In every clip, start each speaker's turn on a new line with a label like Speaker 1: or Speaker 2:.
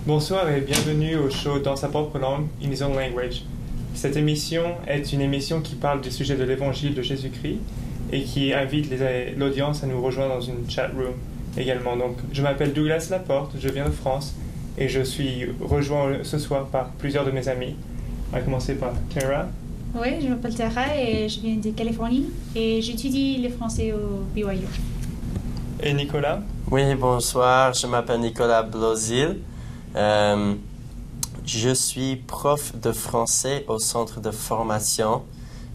Speaker 1: Bonsoir et bienvenue au show Dans sa propre langue, In His Own Language. Cette émission est une émission qui parle du sujet de l'évangile de Jésus-Christ et qui invite l'audience à nous rejoindre dans une chat room également. Donc, je m'appelle Douglas Laporte, je viens de France et je suis rejoint ce soir par plusieurs de mes amis. On va commencer par Tara.
Speaker 2: Oui, je m'appelle Tara et je viens de Californie et j'étudie le français au BYU.
Speaker 1: Et Nicolas.
Speaker 3: Oui, bonsoir, je m'appelle Nicolas Blozil. Je suis prof de français au centre de formation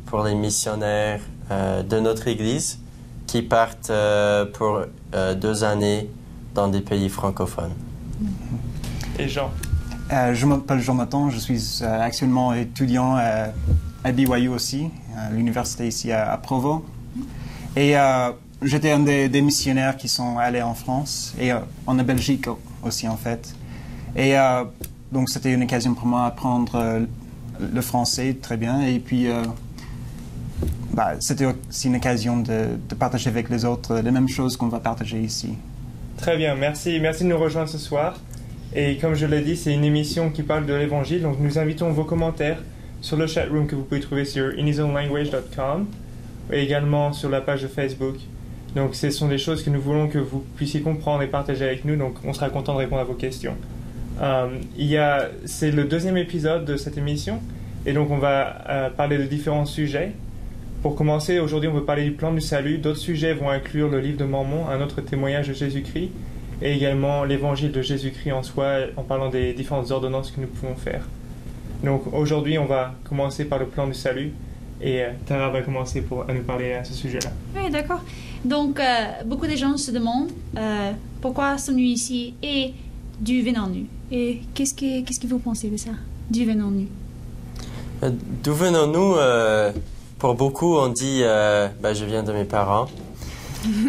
Speaker 3: pour les missionnaires de notre Église qui partent pour 2 années dans des pays francophones.
Speaker 1: Et Jean.
Speaker 4: Je m'appelle Jean-Nathan, je suis actuellement étudiant à BYU aussi, à l'université ici à Provo. Et j'étais un des missionnaires qui sont allés en France et en Belgique aussi en fait. Et donc c'était une occasion pour moi d'apprendre le français très bien. Et puis c'était aussi une occasion de partager avec les autres les mêmes choses qu'on va partager ici.
Speaker 1: Très bien, merci de nous rejoindre ce soir. Et comme je l'ai dit, c'est une émission qui parle de l'Évangile, donc nous invitons vos commentaires sur le chat room que vous pouvez trouver sur inhisownlanguage.com et également sur la page de Facebook. Donc ce sont des choses que nous voulons que vous puissiez comprendre et partager avec nous, donc on sera content de répondre à vos questions. C'est le 2e épisode de cette émission et donc on va parler de différents sujets. Pour commencer, aujourd'hui on veut parler du plan du salut. D'autres sujets vont inclure le livre de Mormon, un autre témoignage de Jésus-Christ et également l'évangile de Jésus-Christ en soi en parlant des différentes ordonnances que nous pouvons faire. Donc aujourd'hui on va commencer par le plan du salut et Tara va commencer à nous parler à ce sujet-là.
Speaker 2: Oui, d'accord. Donc beaucoup de gens se demandent pourquoi sommes-nous ici et d'où venons-nous? Et qu'est-ce que vous pensez de ça? D'où venons-nous?
Speaker 3: D'où venons-nous? Pour beaucoup, on dit je viens de mes parents.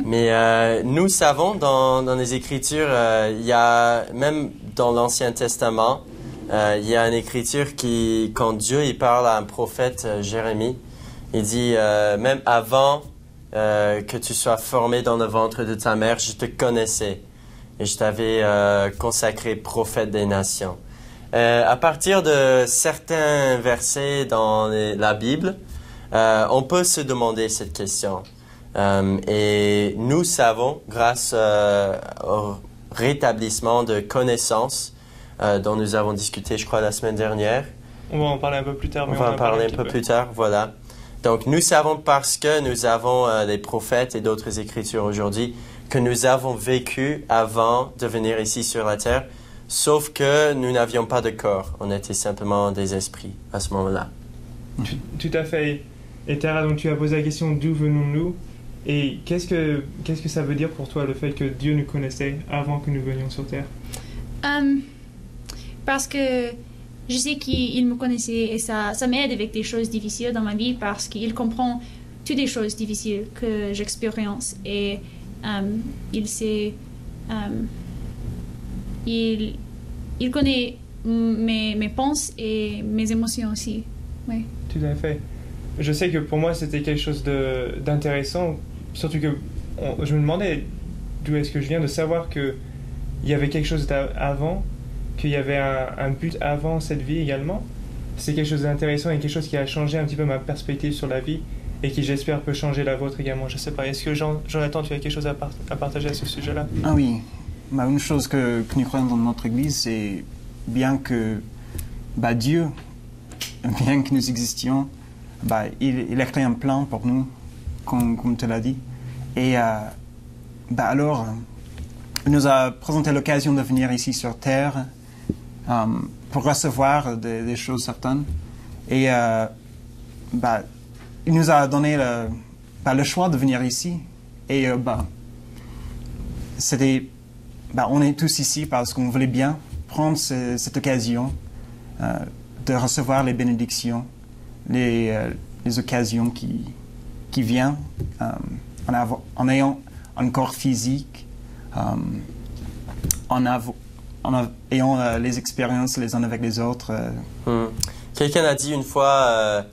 Speaker 3: Mais nous savons dans les Écritures, il y a même dans l'Ancien Testament, il y a une écriture qui, quand Dieu il parle à un prophète, Jérémie, il dit même avant que tu sois formé dans le ventre de ta mère, je te connaissais et je t'avais consacré prophète des nations. À partir de certains versets dans la Bible, on peut se demander cette question. Et nous savons, grâce au rétablissement de connaissances dont nous avons discuté, je crois, la semaine dernière.
Speaker 1: On va en parler un peu plus tard.
Speaker 3: On va en parler un peu plus tard, voilà. Donc, nous savons parce que nous avons les prophètes et d'autres écritures aujourd'hui que nous avons vécu avant de venir ici sur la terre, sauf que nous n'avions pas de corps. On était simplement des esprits à ce moment-là.
Speaker 1: Tout à fait. Et Tara, donc tu as posé la question d'où venons-nous? Et qu'est-ce que ça veut dire pour toi le fait que Dieu nous connaissait avant que nous venions sur terre?
Speaker 2: Parce que je sais qu'il me connaissait et ça m'aide avec des choses difficiles dans ma vie parce qu'il comprend toutes les choses difficiles que j'expérience et il sait, il connaît mes pensées et mes émotions aussi. Oui.
Speaker 1: Tout à fait. Je sais que pour moi c'était quelque chose d'intéressant, surtout que je me demandais d'où est-ce que je viens, de savoir qu'il y avait quelque chose avant, qu'il y avait un but avant cette vie également. C'est quelque chose d'intéressant et quelque chose qui a changé un petit peu ma perspective sur la vie et qui j'espère peut changer la vôtre également. Je sais pas, est-ce que Jonathan, tu as quelque chose à partager à ce sujet-là?
Speaker 4: Ah oui, une chose que nous croyons dans notre Église, c'est bien que Dieu, bien que nous existions, il a créé un plan pour nous, comme tu l'as dit. Et alors, il nous a présenté l'occasion de venir ici sur Terre pour recevoir des choses certaines. Et il nous a donné le choix de venir ici. Et on est tous ici parce qu'on voulait bien prendre cette occasion de recevoir les bénédictions, les occasions qui viennent en ayant un corps physique, en ayant les expériences les uns avec les autres.
Speaker 3: Quelqu'un a dit une fois,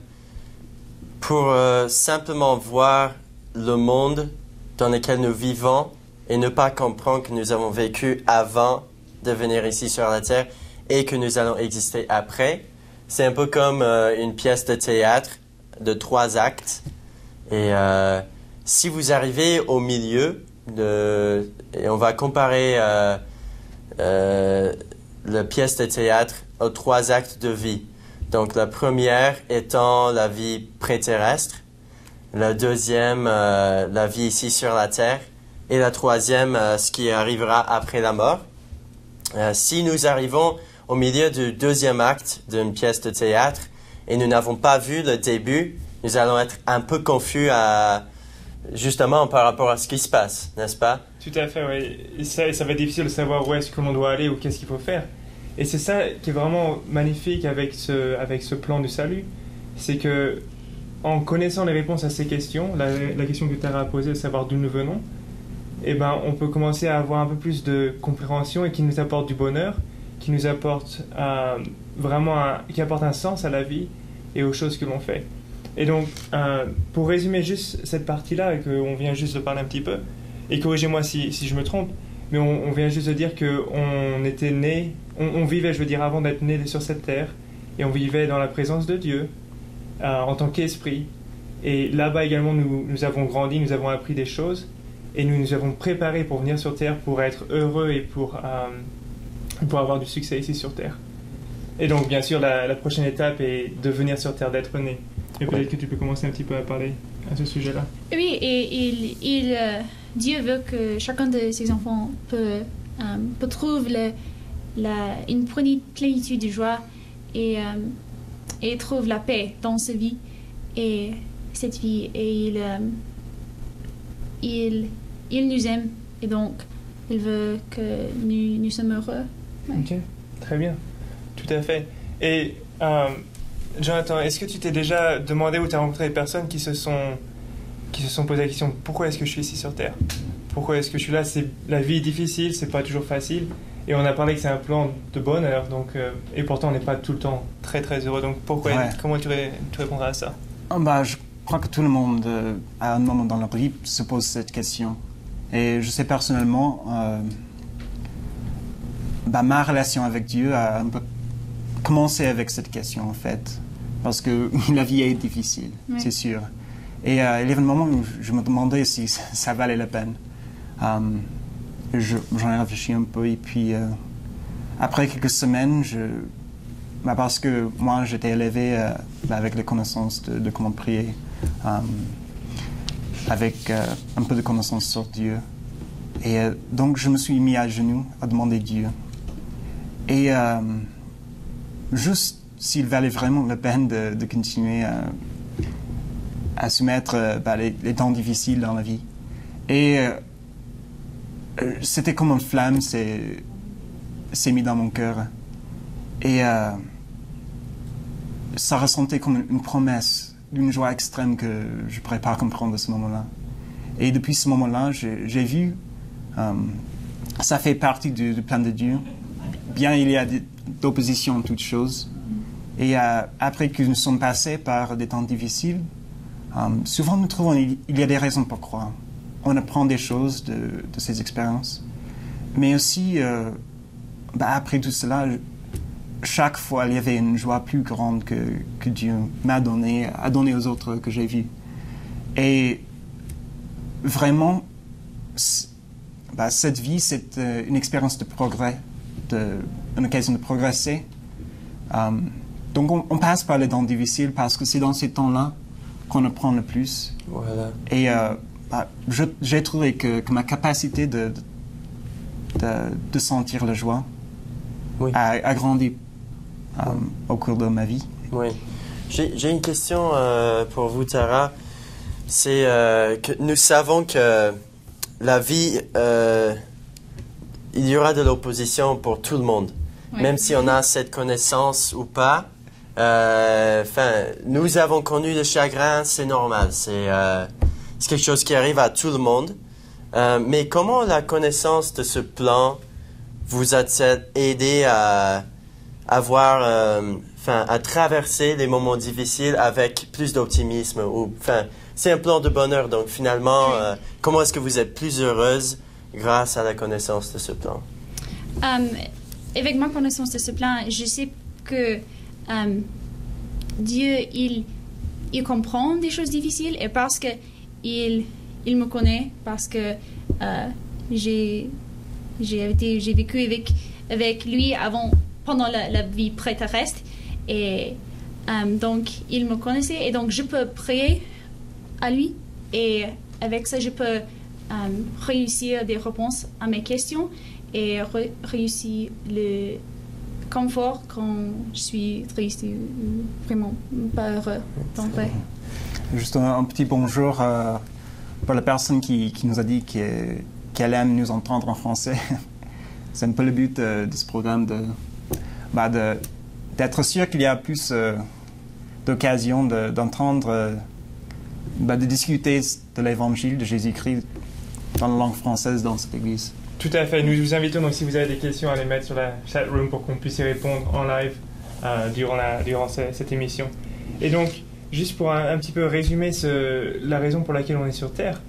Speaker 3: pour simplement voir le monde dans lequel nous vivons et ne pas comprendre que nous avons vécu avant de venir ici sur la terre et que nous allons exister après. C'est un peu comme une pièce de théâtre de 3 actes. Et si vous arrivez au milieu, et on va comparer la pièce de théâtre aux 3 actes de vie. Donc la première étant la vie préterrestre, la deuxième, la vie ici sur la terre, et la troisième, ce qui arrivera après la mort. Si nous arrivons au milieu du 2e acte d'une pièce de théâtre et nous n'avons pas vu le début, nous allons être un peu confus justement par rapport à ce qui se passe, n'est-ce pas?
Speaker 1: Tout à fait, oui. Et ça va être difficile de savoir où est-ce que l'on doit aller ou qu'est-ce qu'il faut faire. Et c'est ça qui est vraiment magnifique avec ce plan du salut. C'est que, en connaissant les réponses à ces questions, la question que Tara a posée, de savoir d'où nous venons, eh ben, on peut commencer à avoir un peu plus de compréhension et qui nous apporte du bonheur, qui nous apporte qui apporte un sens à la vie et aux choses que l'on fait. Et donc, pour résumer juste cette partie-là, et qu'on vient juste de parler un petit peu, et corrigez-moi si je me trompe, mais on vient juste de dire qu'on était né, on vivait, je veux dire, avant d'être né sur cette terre, et on vivait dans la présence de Dieu, en tant qu'esprit. Et là-bas également, nous avons grandi, nous avons appris des choses, et nous nous avons préparés pour venir sur terre, pour être heureux et pour avoir du succès ici sur terre. Et donc, bien sûr, la prochaine étape est de venir sur terre, d'être né. Et peut-être que tu peux commencer un petit peu à parler à ce sujet-là.
Speaker 2: Oui, et Dieu veut que chacun de ses enfants peut trouver une plénitude de joie et trouve la paix dans sa vie et cette vie. Et il nous aime et donc il veut que nous sommes heureux. Ouais.
Speaker 1: Ok, très bien. Tout à fait. Et Jonathan, est-ce que tu t'es déjà demandé ou tu as rencontré des personnes qui se sont posé la question pourquoi est-ce que je suis ici sur Terre? Pourquoi est-ce que je suis là? La vie est difficile, c'est pas toujours facile. Et on a parlé que c'est un plan de bonheur, donc, et pourtant on n'est pas tout le temps très très heureux. Donc pourquoi, comment tu répondras à ça?
Speaker 4: Je crois que tout le monde, à un moment dans leur vie, se pose cette question. Et je sais personnellement, ma relation avec Dieu a un peu commencé avec cette question en fait. Parce que la vie est difficile, oui. C'est sûr. Et il y avait un moment où je me demandais si ça valait la peine. J'en ai réfléchi un peu et puis après quelques semaines, parce que moi j'étais élevé avec la connaissance de comment prier, avec un peu de connaissance sur Dieu. Et donc je me suis mis à genoux à demander Dieu. Et juste s'il valait vraiment la peine de continuer à soumettre les temps difficiles dans la vie. Et c'était comme une flamme s'est mis dans mon cœur. Et ça ressentait comme une promesse d'une joie extrême que je ne pourrais pas comprendre à ce moment-là. Et depuis ce moment-là, j'ai vu, ça fait partie du plan de Dieu. Bien, il y a d'opposition en toutes choses. Et après que nous sommes passés par des temps difficiles, souvent nous trouvons qu'il y a des raisons pour croire. On apprend des choses de ces expériences. Mais aussi, après tout cela, chaque fois, il y avait une joie plus grande que Dieu a donné aux autres que j'ai vus. Et vraiment, cette vie, c'est une expérience de progrès, une occasion de progresser. Donc on passe par les temps difficiles parce que c'est dans ces temps-là qu'on apprend le plus.
Speaker 3: Voilà.
Speaker 4: Et j'ai trouvé que ma capacité de sentir la joie a grandi au cours de ma vie.
Speaker 3: Oui. J'ai une question pour vous, Tara. C'est que nous savons que la vie, il y aura de l'opposition pour tout le monde. Oui. Même si on a cette connaissance ou pas, nous avons connu le chagrin, c'est normal. C'est quelque chose qui arrive à tout le monde. Mais comment la connaissance de ce plan vous a-t-elle aidé à traverser les moments difficiles avec plus d'optimisme? C'est un plan de bonheur, donc finalement, comment est-ce que vous êtes plus heureuse grâce à la connaissance de ce plan?
Speaker 2: Avec ma connaissance de ce plan, je sais que Dieu, il comprend des choses difficiles et parce que il me connaît, parce que j'ai vécu avec lui pendant la vie pré-terrestre et donc il me connaissait et donc je peux prier à lui et avec ça je peux réussir des réponses à mes questions et réussir le confort quand je suis triste ou vraiment pas heureux. Donc, ouais.
Speaker 4: Juste un petit bonjour pour la personne qui nous a dit qu'elle aime nous entendre en français. C'est un peu le but de ce programme, d'être sûr qu'il y a plus d'occasions d'entendre, de discuter de l'évangile de Jésus-Christ dans la langue française dans cette église.
Speaker 1: Tout à fait. Nous vous invitons, donc, si vous avez des questions, à les mettre sur la chat room pour qu'on puisse y répondre en live durant cette émission. Et donc, juste pour un petit peu résumer la raison pour laquelle on est sur Terre,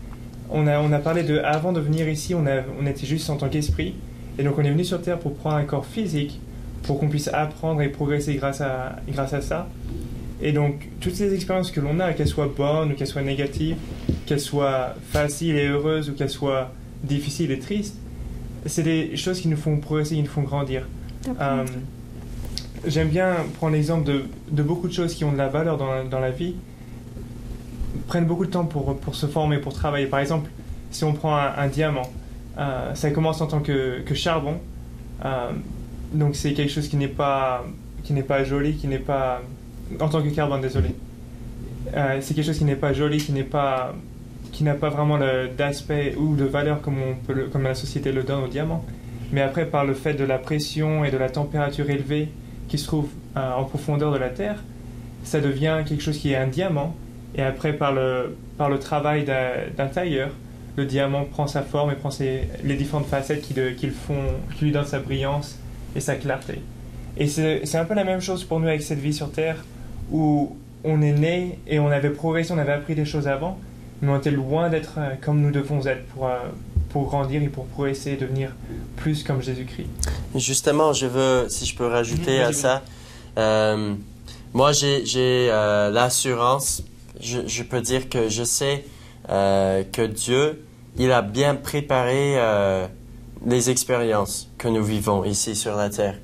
Speaker 1: on a parlé de, avant de venir ici, on était juste en tant qu'esprit. Et donc, on est venu sur Terre pour prendre un corps physique, pour qu'on puisse apprendre et progresser grâce à ça. Et donc, toutes les expériences que l'on a, qu'elles soient bonnes ou qu'elles soient négatives, qu'elles soient faciles et heureuses ou qu'elles soient difficiles et tristes, c'est des choses qui nous font progresser, qui nous font grandir. J'aime bien prendre l'exemple de beaucoup de choses qui ont de la valeur dans la vie, prennent beaucoup de temps pour se former, pour travailler. Par exemple, si on prend un diamant, ça commence en tant que charbon, donc c'est quelque chose qui n'est pas joli, qui n'est pas... En tant que carbone, désolé. C'est quelque chose qui n'est pas joli, qui n'a pas vraiment d'aspect ou de valeur comme la société le donne au diamant. Mais après, par le fait de la pression et de la température élevée qui se trouve en profondeur de la Terre, ça devient quelque chose qui est un diamant. Et après, par le travail d'un tailleur, le diamant prend sa forme et prend les différentes facettes qui lui donnent sa brillance et sa clarté. Et c'est un peu la même chose pour nous avec cette vie sur Terre, où on est né et on avait progressé, on avait appris des choses avant, mais on était loin d'être comme nous devons être pour grandir et pour progresser et devenir plus comme Jésus-Christ.
Speaker 3: Justement, si je peux rajouter à ça, moi j'ai l'assurance, je peux dire que je sais que Dieu, il a bien préparé les expériences que nous vivons ici sur la terre.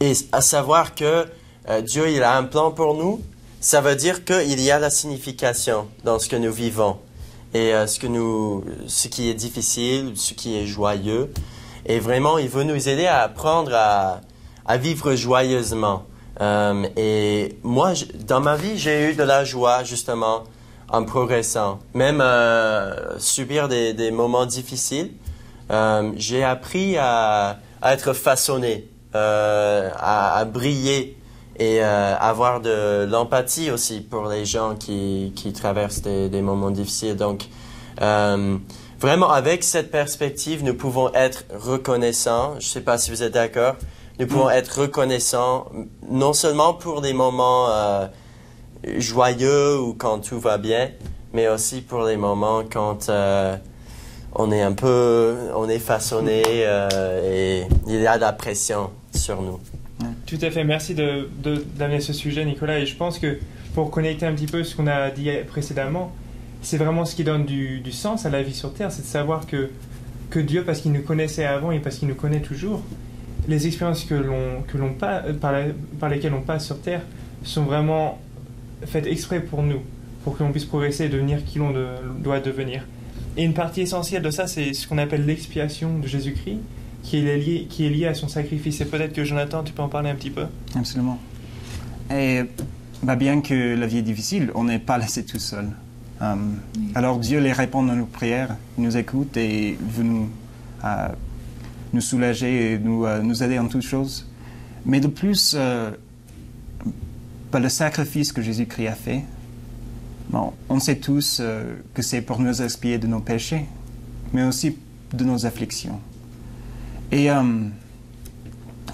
Speaker 3: Et à savoir que Dieu, il a un plan pour nous, ça veut dire qu'il y a la signification dans ce que nous vivons. Et ce qui est difficile, ce qui est joyeux. Et vraiment, il veut nous aider à apprendre à vivre joyeusement. Et moi, dans ma vie, j'ai eu de la joie, justement, en progressant. Même subir des moments difficiles, j'ai appris à être façonné, à briller et avoir de l'empathie aussi pour les gens qui traversent des moments difficiles. Donc, vraiment, avec cette perspective, nous pouvons être reconnaissants. Je ne sais pas si vous êtes d'accord. Nous pouvons être reconnaissants non seulement pour des moments joyeux ou quand tout va bien, mais aussi pour les moments quand on est façonné et il y a de la pression sur nous.
Speaker 1: Tout à fait. Merci d'amener ce sujet, Nicolas. Et je pense que pour connecter un petit peu ce qu'on a dit précédemment, c'est vraiment ce qui donne du sens à la vie sur Terre, c'est de savoir que Dieu, parce qu'il nous connaissait avant et parce qu'il nous connaît toujours, les expériences par lesquelles on passe sur Terre sont vraiment faites exprès pour nous, pour que l'on puisse progresser et devenir qui l'on doit devenir. Et une partie essentielle de ça, c'est ce qu'on appelle l'expiation de Jésus-Christ, qui est lié à son sacrifice. Et peut-être que Jonathan, tu peux en parler un petit peu? Absolument.
Speaker 4: Et bien que la vie est difficile, on n'est pas laissé tout seul. Alors Dieu les répond à nos prières, il nous écoute et veut nous soulager et nous aider en toutes choses. Mais de plus, le sacrifice que Jésus-Christ a fait, on sait tous que c'est pour nous expier de nos péchés, mais aussi de nos afflictions. Et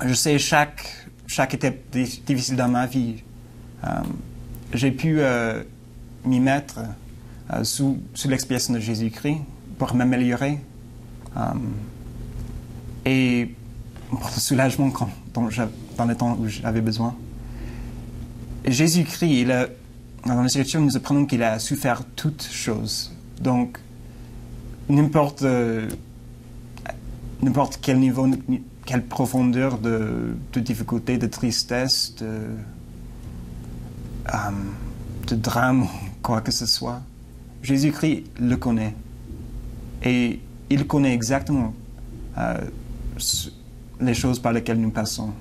Speaker 4: je sais, chaque étape difficile dans ma vie, j'ai pu m'y mettre sous l'expiation de Jésus-Christ pour m'améliorer. et pour le soulagement dans le temps où j'avais besoin. Et Jésus-Christ, dans les Écritures, nous apprenons qu'il a souffert toutes choses. Donc, n'importe quel niveau, quelle profondeur de difficulté, de tristesse, de drame, quoi que ce soit, Jésus-Christ le connaît. Et il connaît exactement les choses par lesquelles nous passons.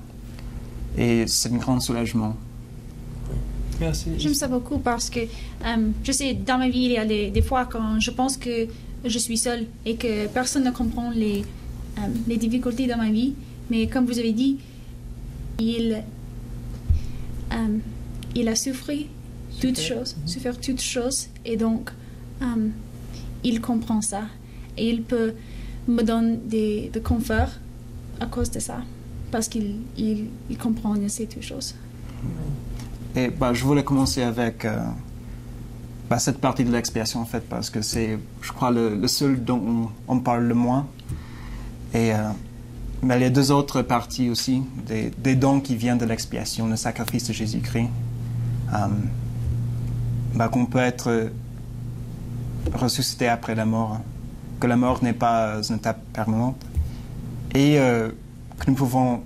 Speaker 4: Et c'est un grand soulagement.
Speaker 1: Merci.
Speaker 2: J'aime ça beaucoup parce que je sais, dans ma vie, il y a des fois quand je pense que je suis seule et que personne ne comprend les difficultés dans ma vie. Mais comme vous avez dit, il a souffert toutes choses et donc il comprend ça et il peut me donner de confort à cause de ça parce qu'il comprend et sait toutes choses.
Speaker 4: Et je voulais commencer avec cette partie de l'expiation, en fait, parce que c'est, je crois, le seul dont on parle le moins. Et il y a deux autres parties aussi, des dons qui viennent de l'expiation, le sacrifice de Jésus-Christ, qu'on peut être ressuscité après la mort, que la mort n'est pas une étape permanente, et que nous pouvons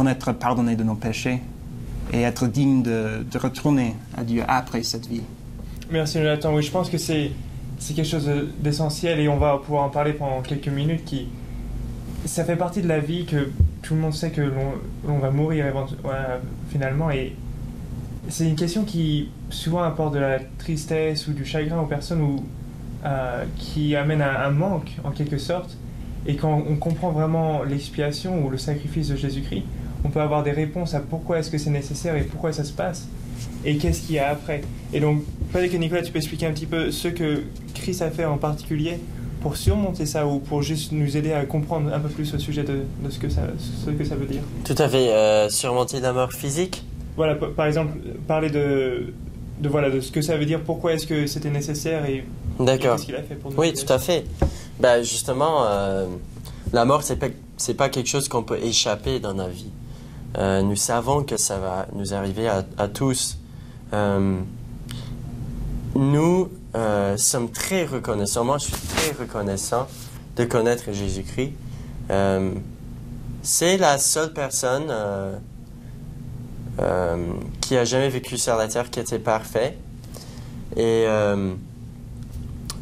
Speaker 4: être pardonnés de nos péchés et être dignes de retourner à Dieu après cette vie.
Speaker 1: Merci Jonathan. Oui, je pense que c'est quelque chose d'essentiel et on va pouvoir en parler pendant quelques minutes. Ça fait partie de la vie que tout le monde sait que l'on va mourir finalement, et c'est une question qui souvent apporte de la tristesse ou du chagrin aux personnes qui amène à un manque en quelque sorte. Et quand on comprend vraiment l'expiation ou le sacrifice de Jésus-Christ, on peut avoir des réponses à pourquoi est-ce que c'est nécessaire et pourquoi ça se passe et qu'est-ce qu'il y a après. Et donc, peut-être que Nicolas, tu peux expliquer un petit peu ce que Christ a fait en particulier pour surmonter ça ou pour juste nous aider à comprendre un peu plus au sujet de ce que ça veut dire.
Speaker 3: Tout à fait. Surmonter la mort physique.
Speaker 1: Voilà, par exemple, parler de ce que ça veut dire, pourquoi est-ce que c'était nécessaire et qu'est-ce qu'il a fait pour nous.
Speaker 3: Oui, tout à fait. Justement, la mort, c'est pas quelque chose qu'on peut échapper dans la vie. Nous savons que ça va nous arriver à tous. Nous sommes très reconnaissants. Moi, je suis très reconnaissant de connaître Jésus-Christ. C'est la seule personne qui a jamais vécu sur la terre qui était parfait. Et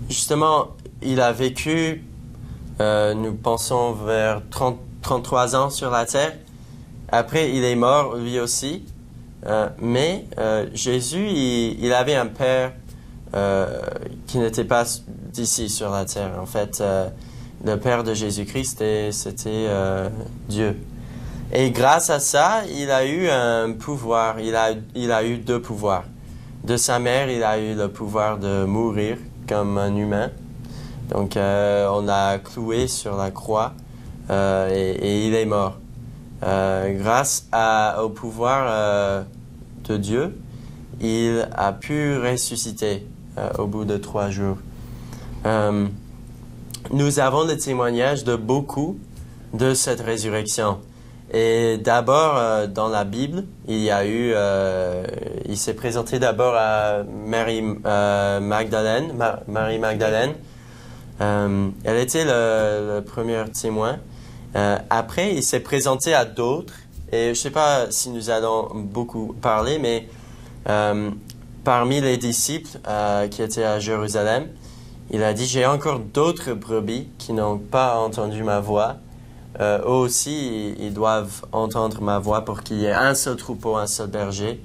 Speaker 3: justement, il a vécu, nous pensons, vers 33 ans sur la terre. Après, il est mort, lui aussi. Mais Jésus, il avait un père qui n'était pas d'ici sur la terre. En fait, le père de Jésus-Christ, c'était Dieu. Et grâce à ça, il a eu un pouvoir. Il a eu deux pouvoirs. De sa mère, il a eu le pouvoir de mourir comme un humain. Donc, on l'a cloué sur la croix et il est mort. Grâce au pouvoir de Dieu, il a pu ressusciter au bout de 3 jours. Nous avons le témoignage de beaucoup de cette résurrection. Et d'abord, dans la Bible, il s'est présenté d'abord à Marie Magdalène. Elle était le premier témoin. Après, il s'est présenté à d'autres. Et je ne sais pas si nous allons beaucoup parler, mais parmi les disciples qui étaient à Jérusalem, il a dit « J'ai encore d'autres brebis qui n'ont pas entendu ma voix. Eux aussi, ils doivent entendre ma voix pour qu'il y ait un seul troupeau, un seul berger. »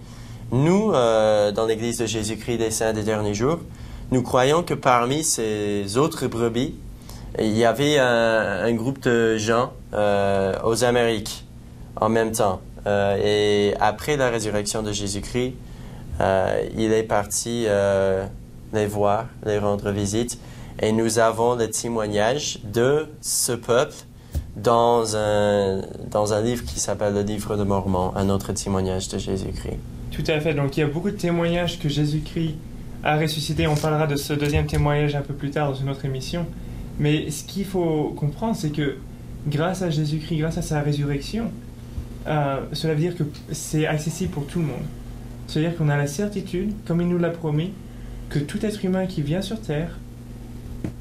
Speaker 3: Nous, dans l'Église de Jésus-Christ des Saints des Derniers Jours, nous croyons que parmi ces autres brebis, il y avait un groupe de gens aux Amériques en même temps. Et après la résurrection de Jésus-Christ, il est parti les voir, les rendre visite. Et nous avons le témoignage de ce peuple dans un livre qui s'appelle le Livre de Mormon, un autre témoignage de Jésus-Christ.
Speaker 1: Tout à fait. Donc il y a beaucoup de témoignages que Jésus-Christ a ressuscité. On parlera de ce deuxième témoignage un peu plus tard dans une autre émission. Mais ce qu'il faut comprendre, c'est que grâce à Jésus-Christ, grâce à sa résurrection, cela veut dire que c'est accessible pour tout le monde. C'est-à-dire qu'on a la certitude, comme il nous l'a promis, que tout être humain qui vient sur terre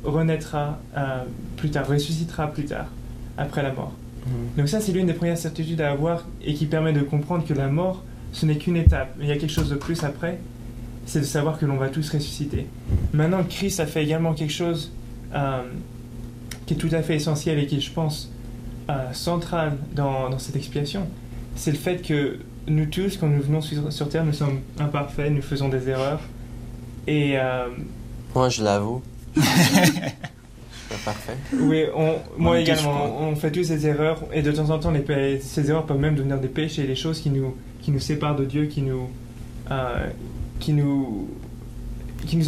Speaker 1: renaîtra plus tard, ressuscitera plus tard, après la mort. Donc ça, c'est l'une des premières certitudes à avoir et qui permet de comprendre que la mort, ce n'est qu'une étape. Il y a quelque chose de plus après, c'est de savoir que l'on va tous ressusciter. Maintenant, Christ a fait également quelque chose qui est tout à fait essentiel et qui est, je pense, central dans cette expiation. C'est le fait que nous tous, quand nous venons sur terre, nous sommes imparfaits, nous faisons des erreurs. Et
Speaker 3: moi, je l'avoue. Pas parfait.
Speaker 1: Oui, moi également, on fait tous des erreurs et de temps en temps, ces erreurs peuvent même devenir des péchés, des choses qui nous séparent de Dieu, qui nous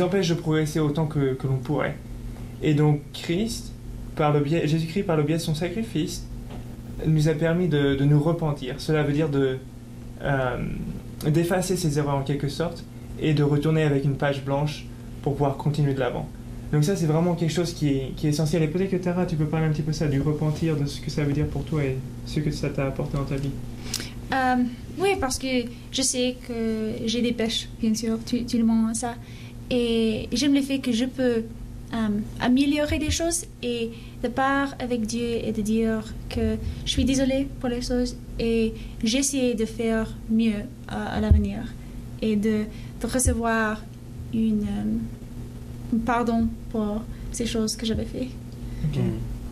Speaker 1: empêchent de progresser autant que l'on pourrait. Et donc Jésus-Christ, par le biais de son sacrifice, nous a permis de nous repentir. Cela veut dire d'effacer ces erreurs en quelque sorte et de retourner avec une page blanche pour pouvoir continuer de l'avant. Donc ça, c'est vraiment quelque chose qui est essentiel. Et peut-être que Tara, tu peux parler un petit peu ça, du repentir, de ce que ça veut dire pour toi et ce que ça t'a apporté dans ta vie.
Speaker 2: Oui, parce que je sais que j'ai des péchés, bien sûr, tout le monde a ça. Et j'aime le fait que je peux améliorer des choses et de part avec Dieu et de dire que je suis désolée pour les choses et j'essaie de faire mieux à l'avenir et de recevoir un pardon pour ces choses que j'avais fait.
Speaker 1: Okay.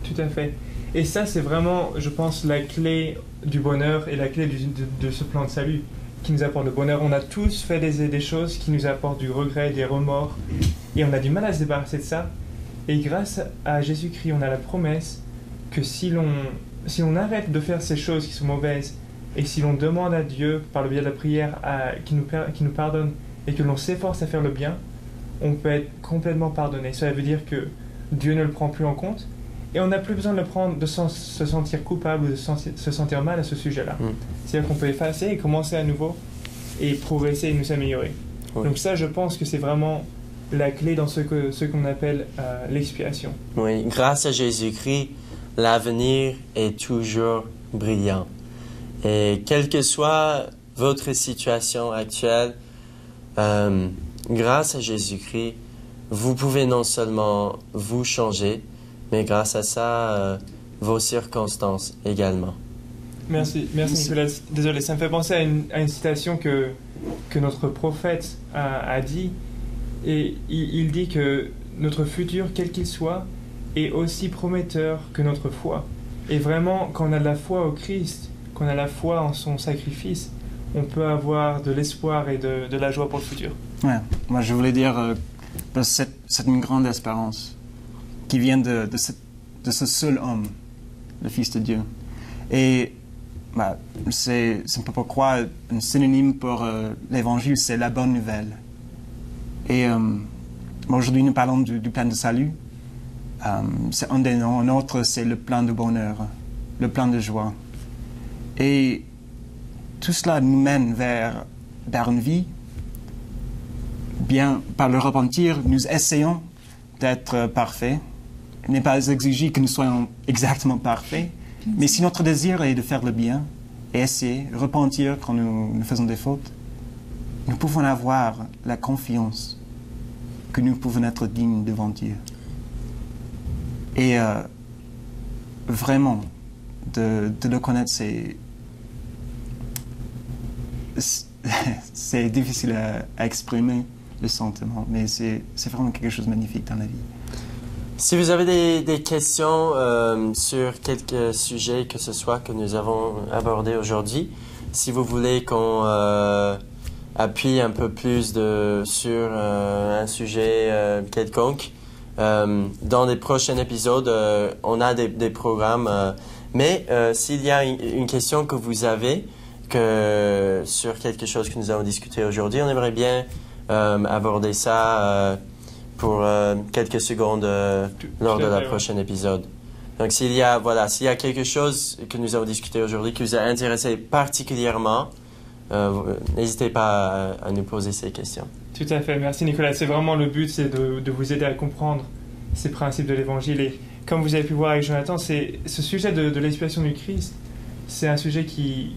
Speaker 1: Tout à fait. Et ça, c'est vraiment, je pense, la clé du bonheur et la clé de ce plan de salut qui nous apporte le bonheur. On a tous fait des choses qui nous apportent du regret, des remords, et on a du mal à se débarrasser de ça. Et grâce à Jésus-Christ, on a la promesse que si l'on arrête de faire ces choses qui sont mauvaises, et si l'on demande à Dieu, par le biais de la prière, qu'il nous pardonne, et que l'on s'efforce à faire le bien, on peut être complètement pardonné. Cela veut dire que Dieu ne le prend plus en compte, et on n'a plus besoin de le prendre, de se sentir coupable ou de se sentir mal à ce sujet-là. C'est-à-dire qu'on peut effacer et commencer à nouveau, et progresser et nous améliorer. Oui. Donc ça, je pense que c'est vraiment la clé dans ce qu'on appelle l'expiation.
Speaker 3: Oui, grâce à Jésus-Christ, l'avenir est toujours brillant. Et quelle que soit votre situation actuelle, grâce à Jésus-Christ, vous pouvez non seulement vous changer, mais grâce à ça, vos circonstances également.
Speaker 1: Merci Nicolas. Désolé, ça me fait penser à une citation que notre prophète a dit. Et il dit que notre futur, quel qu'il soit, est aussi prometteur que notre foi. Et vraiment, quand on a de la foi au Christ, quand on a la foi en son sacrifice, on peut avoir de l'espoir et de la joie pour le futur.
Speaker 4: Ouais, moi je voulais dire que c'est une grande espérance qui vient de ce seul homme, le Fils de Dieu. Et c'est pourquoi un synonyme pour l'Évangile, c'est la bonne nouvelle. Et aujourd'hui, nous parlons du plan de salut. C'est un des noms. Un autre, c'est le plan de bonheur, le plan de joie. Et tout cela nous mène vers une vie. Bien, par le repentir, nous essayons d'être parfaits. Il n'est pas exigé que nous soyons exactement parfaits. Mais si notre désir est de faire le bien et essayer, repentir quand nous faisons des fautes, nous pouvons avoir la confiance que nous pouvons être dignes devant Dieu. Et vraiment, de le connaître, c'est difficile à exprimer le sentiment, mais c'est vraiment quelque chose de magnifique dans la vie.
Speaker 3: Si vous avez des questions sur quelques sujets que ce soit que nous avons abordés aujourd'hui, si vous voulez qu'on appuie un peu plus sur un sujet quelconque, dans les prochains épisodes, on a des programmes. Mais s'il y a une question que vous avez sur quelque chose que nous avons discuté aujourd'hui, on aimerait bien aborder ça pour quelques secondes lors de la prochaine épisode. Donc s'il y a quelque chose que nous avons discuté aujourd'hui qui vous a intéressé particulièrement, n'hésitez pas à nous poser ces questions.
Speaker 1: Tout à fait, merci Nicolas. C'est vraiment le but, c'est de vous aider à comprendre ces principes de l'Évangile. Et comme vous avez pu voir avec Jonathan, ce sujet de l'expiation du Christ, c'est un sujet qui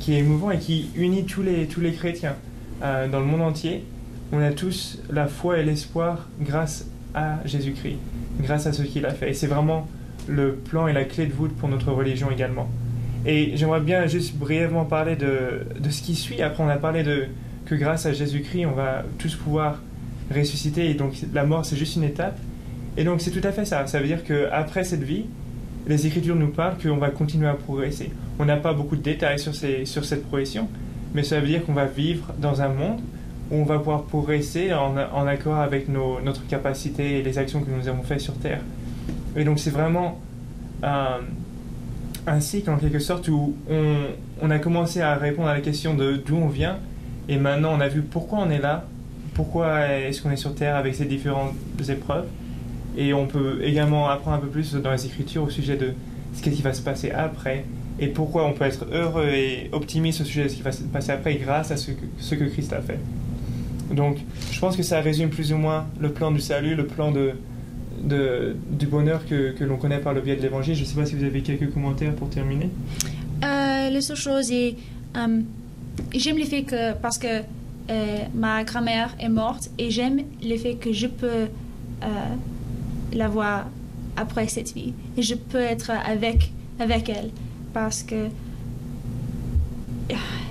Speaker 1: est émouvant et qui unit tous les chrétiens dans le monde entier. On a tous la foi et l'espoir grâce à Jésus-Christ, grâce à ce qu'il a fait. Et c'est vraiment le plan et la clé de voûte pour notre religion également. Et j'aimerais bien juste brièvement parler de ce qui suit. Après, on a parlé que grâce à Jésus-Christ, on va tous pouvoir ressusciter. Et donc, la mort, c'est juste une étape. Et donc, c'est tout à fait ça. Ça veut dire qu'après cette vie, les Écritures nous parlent qu'on va continuer à progresser. On n'a pas beaucoup de détails sur cette progression, mais ça veut dire qu'on va vivre dans un monde où on va pouvoir progresser en accord avec notre capacité et les actions que nous avons faites sur Terre. Et donc, c'est vraiment un cycle, en quelque sorte, où on a commencé à répondre à la question de d'où on vient, et maintenant, on a vu pourquoi on est là, pourquoi est-ce qu'on est sur Terre avec ces différentes épreuves. Et on peut également apprendre un peu plus dans les Écritures au sujet de ce qui va se passer après et pourquoi on peut être heureux et optimiste au sujet de ce qui va se passer après grâce à ce que Christ a fait. Donc, je pense que ça résume plus ou moins le plan du salut, le plan du bonheur que l'on connaît par le biais de l'Évangile. Je ne sais pas si vous avez quelques commentaires pour terminer.
Speaker 2: La seule chose est, j'aime le fait que, parce que ma grand-mère est morte, et j'aime le fait que je peux la voir après cette vie. Et je peux être avec elle parce que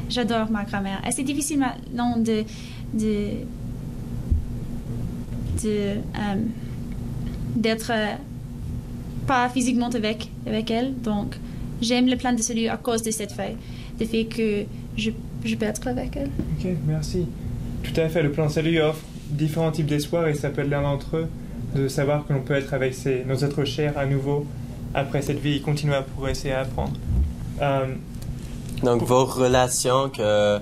Speaker 2: j'adore ma grand-mère. Et c'est difficile maintenant d'être pas physiquement avec elle. Donc, j'aime le plan de salut à cause de cette fait, du fait que je peux être avec elle.
Speaker 1: Ok, merci. Tout à fait, le plan de salut offre différents types d'espoir et ça peut être l'un d'entre eux de savoir que l'on peut être avec nos êtres chers à nouveau après cette vie et continuer à progresser et à apprendre.
Speaker 3: Donc, vos relations que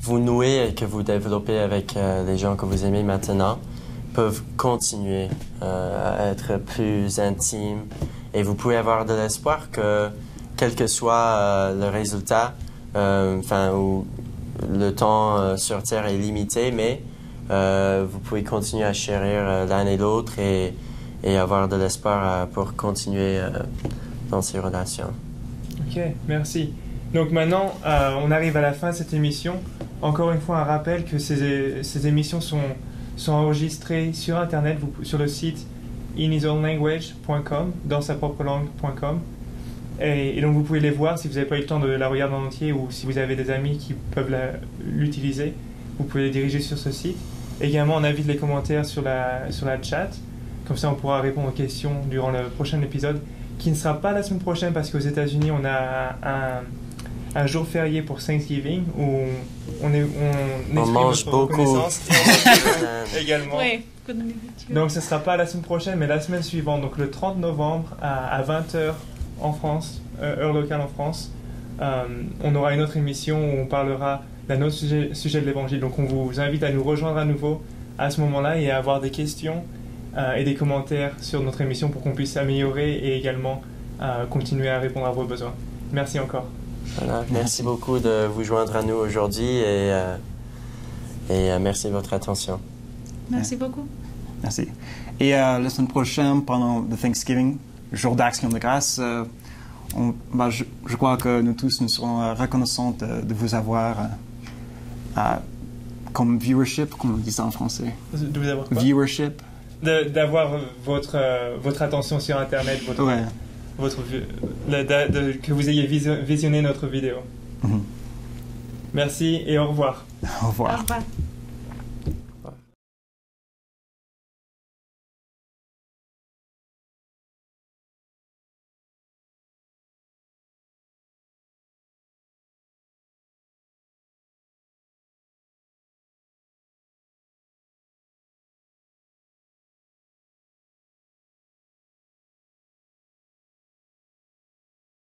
Speaker 3: vous nouez et que vous développez avec les gens que vous aimez maintenant peuvent continuer à être plus intimes et vous pouvez avoir de l'espoir que, quel que soit le résultat, où le temps sur Terre est limité, mais vous pouvez continuer à chérir l'un et l'autre et avoir de l'espoir pour continuer dans ces relations.
Speaker 1: Ok, merci. Donc maintenant, on arrive à la fin de cette émission. Encore une fois, un rappel que ces émissions sont enregistrées sur Internet, sur le site inhisownlanguage.com, dans sa propre langue.com. Et donc vous pouvez les voir si vous n'avez pas eu le temps de la regarder en entier ou si vous avez des amis qui peuvent l'utiliser. Vous pouvez les diriger sur ce site. Également, on invite les commentaires sur la chat. Comme ça, on pourra répondre aux questions durant le prochain épisode, qui ne sera pas la semaine prochaine parce qu'aux États-Unis, on a un jour férié pour Thanksgiving où on
Speaker 3: mange beaucoup
Speaker 1: également.
Speaker 2: Oui.
Speaker 1: Donc, ce ne sera pas la semaine prochaine, mais la semaine suivante, donc le 30 novembre à 20h en France, heure locale en France, on aura une autre émission où on parlera d'un autre sujet de l'Évangile. Donc on vous invite à nous rejoindre à nouveau à ce moment-là et à avoir des questions et des commentaires sur notre émission pour qu'on puisse s'améliorer et également continuer à répondre à vos besoins. Merci encore.
Speaker 3: Voilà, merci beaucoup de vous joindre à nous aujourd'hui et merci de votre attention.
Speaker 2: Merci beaucoup.
Speaker 4: Merci. Et la semaine prochaine, pendant le Thanksgiving, jour d'action de grâce, je crois que nous tous nous serons reconnaissants de vous avoir comme viewership, comme on dit ça en français.
Speaker 1: De vous avoir quoi?
Speaker 4: Viewership.
Speaker 1: D'avoir votre attention sur Internet, que vous ayez visionné notre vidéo.
Speaker 4: Mm-hmm.
Speaker 1: Merci et au revoir.
Speaker 4: Au revoir.
Speaker 2: Au revoir.